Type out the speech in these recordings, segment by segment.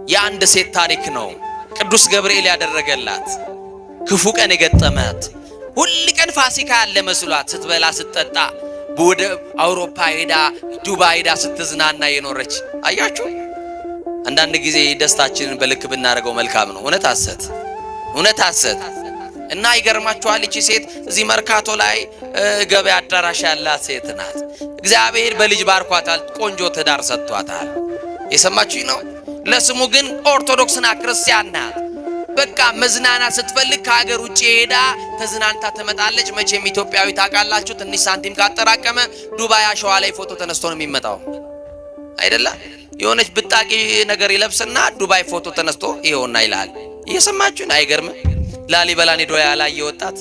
የአንድ ሴት ታሪክ ነው። ቅዱስ ገብርኤል ያደረገላት ክፉ ቀን የገጠማት ሁሉ ቀን ፋሲካ ያለ መስሏት ስትበላ ስትጠጣ ወደ አውሮፓ ሄዳ ዱባይ ሄዳ ስትዝናና የኖረች አያችሁ። አንዳንድ ጊዜ ደስታችንን በልክ ብናደርገው መልካም ነው። እውነት ሐሰት እና ይገርማችኋል። እቺ ሴት እዚህ መርካቶ ላይ ገበያ አዳራሽ ያላት ሴት ናት። እግዚአብሔር በልጅ ባርኳታል። ቆንጆ ትዳር ሰጥቷታል። የሰማችሁኝ ነው። ለስሙ ግን ኦርቶዶክስና ክርስቲያን ናት። በቃ መዝናና ስትፈልግ ከሀገር ውጪ ሄዳ ተዝናንታ ትመጣለች። መቼም ኢትዮጵያዊ ታውቃላችሁ፣ ትንሽ ሳንቲም ካጠራቀመ ዱባይ አሸዋ ላይ ፎቶ ተነስቶ ነው የሚመጣው አይደለ? የሆነች ብጣቂ ነገር ይለብስና ዱባይ ፎቶ ተነስቶ ይሄውና ይላል። እየሰማችሁ ነው። አይገርም? ላሊበላን ሄዶ ያላየ ወጣት፣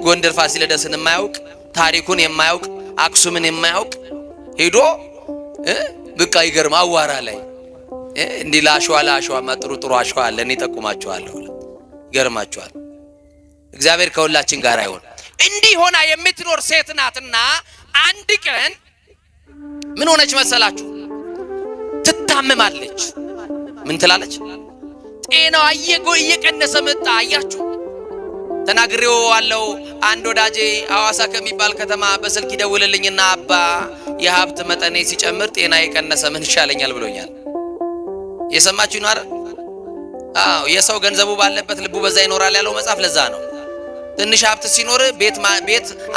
ጎንደር ፋሲለደስን የማያውቅ ታሪኩን የማያውቅ አክሱምን የማያውቅ ሄዶ በቃ ይገርም አዋራ ላይ እንዲህ ላሸዋ ጥሩ አሸዋ አለ እኔ ጠቁማችኋለሁ። ይገርማችኋል። እግዚአብሔር ከሁላችን ጋር ይሁን። እንዲህ ሆና የምትኖር ሴት ናትና አንድ ቀን ምን ሆነች መሰላችሁ? ትታመማለች። ምን ትላለች? ጤናዋ እየቀነሰ መጣ። አያችሁ፣ ተናግሬው አለው። አንድ ወዳጄ ሐዋሳ ከሚባል ከተማ በስልክ ይደውልልኝና አባ የሀብት መጠኔ ሲጨምር ጤና የቀነሰ ምን ይሻለኛል ብሎኛል። የሰማችሁ ነው አይደል? አዎ፣ የሰው ገንዘቡ ባለበት ልቡ በዛ ይኖራል ያለው መጽሐፍ ለዛ ነው። ትንሽ ሀብት ሲኖር ቤት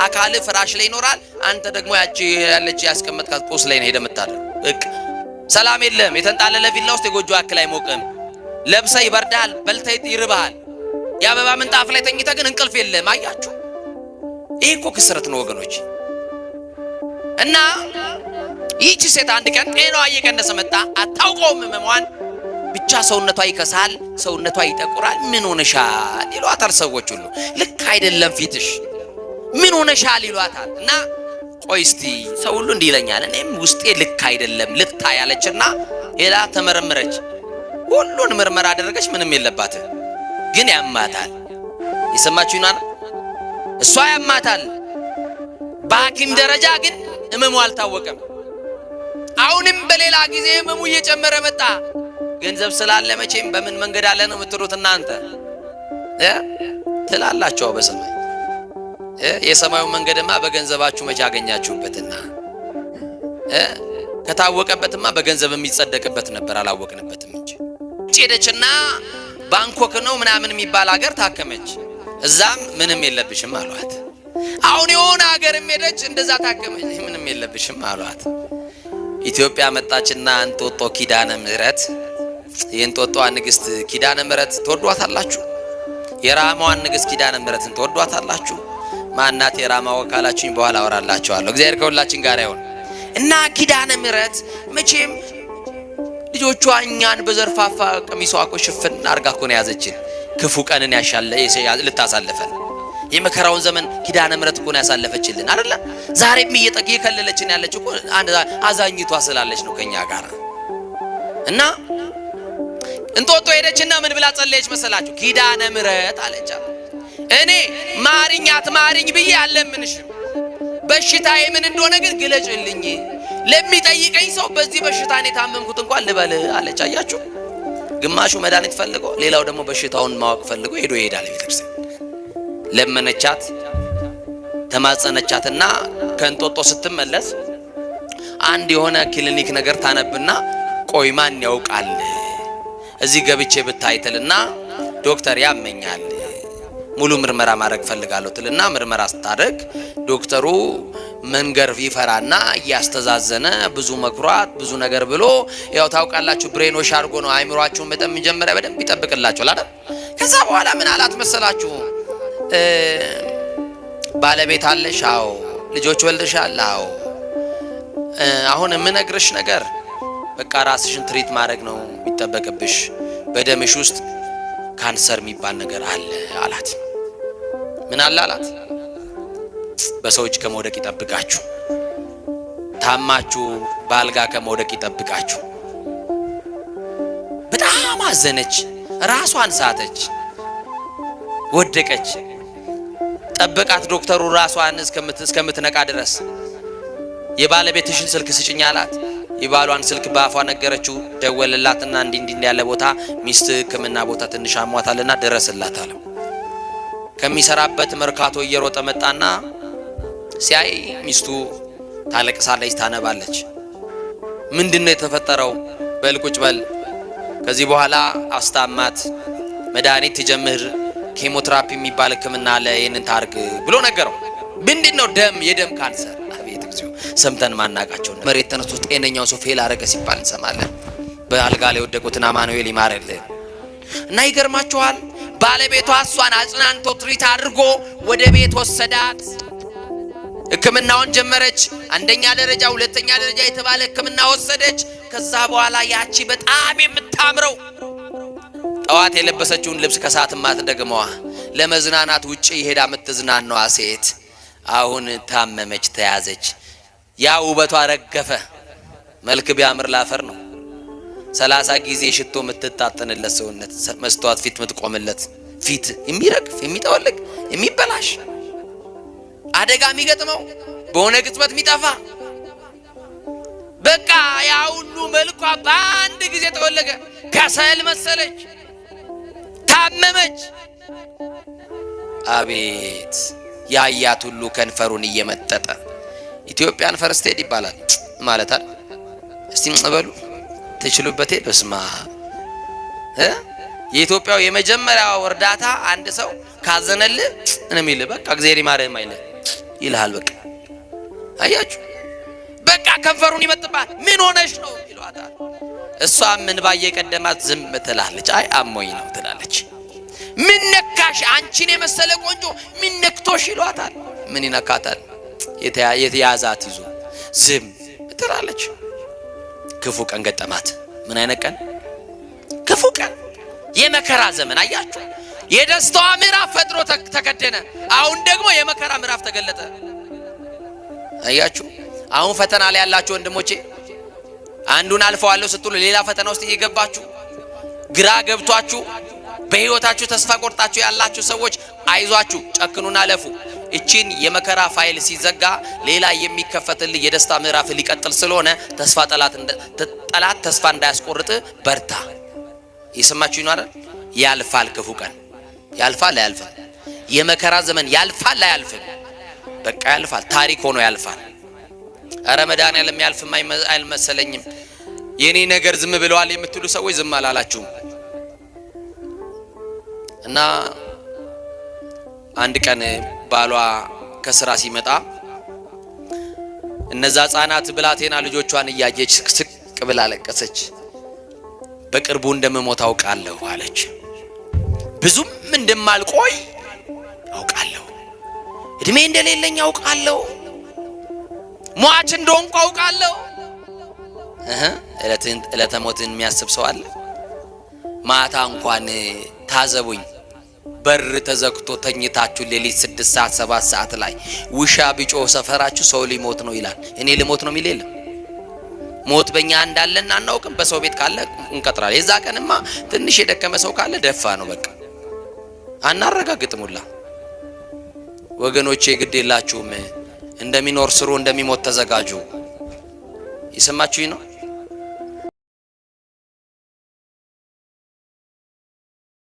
አካል ፍራሽ ላይ ይኖራል። አንተ ደግሞ ያለች ያስቀመጥካት ቁስ ላይ ነው ሄደ የምታደር። በቃ ሰላም የለም። የተንጣለለ ቪላ ውስጥ የጎጆ አክል አይሞቅም። ለብሰ ይበርዳል፣ በልተ ይርባል። የአበባ ምንጣፍ ላይ ተኝተ ግን እንቅልፍ የለም። አያችሁ፣ ይሄ እኮ ክስረት ነው ወገኖች። እና ይህች ሴት አንድ ቀን ጤናዋ እየቀነሰ መጣ። አታውቀውም ህመሟን፣ ብቻ ሰውነቷ ይከሳል፣ ሰውነቷ ይጠቁራል። ምን ሆነሻል ይሏታል ሰዎች ሁሉ። ልክ አይደለም ፊትሽ፣ ምን ሆነሻል ይሏታል። እና ቆይ እስቲ ሰው ሁሉ እንዲህ ይለኛል፣ እኔም ውስጤ ልክ አይደለም ልታ ያለችና ሄዳ ተመረመረች። ሁሉን ምርመራ አደረገች። ምንም የለባትም፣ ግን ያማታል። የሰማችሁኝ ነው። እሷ ያማታል። በሐኪም ደረጃ ግን ህመሙ አልታወቀም። አሁንም በሌላ ጊዜ ህመሙ እየጨመረ መጣ። ገንዘብ ስላለ መቼም በምን መንገድ አለ ነው የምትሉት እናንተ ትላላችሁ። በሰማይ የሰማዩ መንገድማ በገንዘባችሁ መቼ አገኛችሁበትና ከታወቀበትማ በገንዘብ የሚጸደቅበት ነበር። አላወቅንበትም እንጂ ሄደችና ባንኮክ ነው ምናምን የሚባል ሀገር ታከመች። እዛም ምንም የለብሽም አሏት። አሁን የሆነ ሀገርም ሄደች፣ እንደዛ ታከመች። ምንም የለብሽም አሏት። ኢትዮጵያ መጣችና እንጦጦ ኪዳነ ምህረት፣ የእንጦጦ ንግስት ኪዳነ ምህረት ተወዷታላችሁ? የራማዋን ንግስት ኪዳነ ምህረትን ተወዷታላችሁ? ማናት የራማ ወካላችሁኝ? በኋላ አወራላችኋለሁ። እግዚአብሔር ከሁላችን ጋር ይሁን። እና ኪዳነ ምህረት መቼም ልጆቿ እኛን በዘርፋፋ ቀሚሷ እኮ ሽፍን አርጋ እኮ ነው ያዘችን። ክፉ ቀንን ልታሳልፈን የመከራውን ዘመን ኪዳነ ምህረት እኮ ነው ያሳለፈችልን አይደለ? ዛሬም እየከለለችን ያለች እኮ አንድ አዛኝቷ ስላለች ነው ከኛ ጋር። እና እንጦጦ ሄደችና ምን ብላ ጸለየች መሰላችሁ? ኪዳነ ምህረት አለቻት፣ እኔ ማሪኝ ብዬ አለምንሽም፣ በሽታዬ ምን እንደሆነ ግን ግለጭልኝ፣ ለሚጠይቀኝ ሰው በዚህ በሽታ እኔ ታመምኩት እንኳን ልበል አለች። አያችሁ፣ ግማሹ መድኃኒት ፈልጎ ሌላው ደግሞ በሽታውን ማወቅ ፈልጎ ይሄዳል ቤተክርስቲያን። ለመነቻት፣ ተማጸነቻትና ከእንጦጦ ስትመለስ አንድ የሆነ ክሊኒክ ነገር ታነብና ቆይ ማን ያውቃል እዚህ ገብቼ ብታይትልና ዶክተር ያመኛል ሙሉ ምርመራ ማድረግ ፈልጋለሁ ትልና ምርመራ ስታደርግ ዶክተሩ መንገር ይፈራና ያስተዛዘነ ብዙ መክሯት ብዙ ነገር ብሎ ያው ታውቃላችሁ ብሬኖሽ አድርጎ ነው አይምሯችሁን በጣም መጀመሪያ በደንብ ይጠብቅላችኋል አይደል? ከዛ በኋላ ምን አላት መሰላችሁ? ባለቤት አለሽ? አዎ። ልጆች ወልደሻል? አዎ። አሁን የምነግርሽ ነገር በቃ ራስሽን ትሪት ማድረግ ነው የሚጠበቅብሽ። በደምሽ ውስጥ ካንሰር የሚባል ነገር አለ አላት። ምን አለ አላት? በሰዎች ከመውደቅ ይጠብቃችሁ፣ ታማችሁ ባልጋ ከመውደቅ ይጠብቃችሁ። በጣም አዘነች፣ ራሷን ሳተች፣ ወደቀች። ጠበቃት ዶክተሩ ራሷን እስከምትነቃ ድረስ። የባለቤትሽን ስልክ ስጭኝ አላት። የባሏን ስልክ ባፏ ነገረችው። ደወለላትና እንዲህ ያለ ቦታ ሚስት ሕክምና ቦታ ትንሽ አሟታልና ድረስላት አለው። ከሚሰራበት መርካቶ እየሮጠ መጣና ሲያይ ሚስቱ ታለቅሳለች፣ ታነባለች። ምንድነው የተፈጠረው? በል ቁጭ በል፣ ከዚህ በኋላ አስታማት፣ መድኃኒት ትጀምር፣ ኬሞቴራፒ የሚባል ሕክምና አለ፣ ይሄንን ታርግ ብሎ ነገረው። ምንድነው? ደም፣ የደም ካንሰር። አቤት እግዚኦ! ሰምተን ማናቃቸው መሬት ተነስቶ ጤነኛው ሰው ፌል አረገ ሲባል እንሰማለን። በአልጋ ላይ ወደቁትን አማኑኤል ይማረልን። እና ይገርማችኋል፣ ባለቤቷ እሷን አጽናንቶ ትሪት አድርጎ ወደ ቤት ወሰዳት። ሕክምናውን ጀመረች። አንደኛ ደረጃ፣ ሁለተኛ ደረጃ የተባለ ሕክምና ወሰደች። ከዛ በኋላ ያቺ በጣም የምታምረው ጠዋት የለበሰችውን ልብስ ከሰዓት ማትደግመዋ ለመዝናናት ውጪ ሄዳ የምትዝናናዋ ሴት አሁን ታመመች፣ ተያዘች። ያ ውበቷ ረገፈ። መልክ ቢያምር ላፈር ነው። 30 ጊዜ ሽቶ የምትታጠንለት ሰውነት፣ መስተዋት ፊት የምትቆምለት ፊት የሚረግፍ የሚጠወልግ የሚበላሽ አደጋ የሚገጥመው በሆነ ቅጽበት የሚጠፋ በቃ ያ ሁሉ መልኳ በአንድ ጊዜ ተወለገ። ከሰል መሰለች፣ ታመመች። አቤት ያያት ሁሉ ከንፈሩን እየመጠጠ ኢትዮጵያን ፈርስት ኤድ ይባላል ማለት አይደል? እስቲ እንበሉ ትችሉበቴ። በስማ የኢትዮጵያው የመጀመሪያው እርዳታ አንድ ሰው ካዘነልህ እኔም ይል በቃ እግዚአብሔር ይማረህ ማይለ ይልሃል። በቃ አያችሁ፣ በቃ ከንፈሩን ይመጥባል። ምን ሆነሽ ነው ይሏታል። እሷ ምን ባየቀደማት ዝም ትላለች። አይ አሞኝ ነው ትላለች። ምን ነካሽ? አንቺን የመሰለ ቆንጆ ምን ነክቶሽ ይሏታል። ምን ይነካታል? የተያዛት ይዞ ዝም ትላለች። ክፉ ቀን ገጠማት። ምን አይነት ቀን? ክፉ ቀን፣ የመከራ ዘመን። አያችሁ፣ የደስታዋ ምዕራፍ ፈጥሮ ተከደነ። አሁን ደግሞ የመከራ ምዕራፍ ተገለጠ። አያችሁ፣ አሁን ፈተና ላይ ያላችሁ ወንድሞቼ አንዱን አልፈዋለሁ ስትሉ ሌላ ፈተና ውስጥ እየገባችሁ ግራ ገብቷችሁ በህይወታችሁ ተስፋ ቆርጣችሁ ያላችሁ ሰዎች አይዟችሁ፣ ጨክኑና አለፉ። እቺን የመከራ ፋይል ሲዘጋ ሌላ የሚከፈትልህ የደስታ ምዕራፍ ሊቀጥል ስለሆነ ተስፋ ጠላት ተስፋ እንዳያስቆርጥ በርታ። ይሰማችሁ ነው አይደል? ያልፋል። ክፉ ቀን ያልፋል። አያልፍም? የመከራ ዘመን ያልፋል። አያልፍም? በቃ ያልፋል። ታሪክ ሆኖ ያልፋል። አረ መድኃኒዓለም ያልፍም አይመሰለኝም። የኔ ነገር ዝም ብለዋል የምትሉ ሰዎች ዝም አላላችሁም። እና አንድ ቀን ባሏ ከስራ ሲመጣ እነዛ ህፃናት ብላቴና ልጆቿን እያየች ስቅ ብላ ለቀሰች። በቅርቡ እንደምሞት አውቃለሁ አለች። ብዙም እንደማልቆይ አውቃለሁ፣ እድሜ እንደሌለኝ አውቃለሁ፣ ሟች እንደሆንኩ አውቃለሁ። እለተ ሞትን የሚያስብ ሰው አለ? ማታ እንኳን ታዘቡኝ፣ በር ተዘግቶ ተኝታችሁ ሌሊት 6 ሰዓት 7 ሰዓት ላይ ውሻ ቢጮህ ሰፈራችሁ ሰው ሊሞት ነው ይላል። እኔ ልሞት ነው የሚል የለም። ሞት በእኛ እንዳለና አናውቅም። በሰው ቤት ካለ እንቀጥራለን። የዛ ቀንማ ትንሽ የደከመ ሰው ካለ ደፋ ነው በቃ፣ አናረጋግጥሙላ። ወገኖቼ ግድ የላችሁም፣ እንደሚኖር ስሩ፣ እንደሚሞት ተዘጋጁ። ይሰማችሁኝ ነው?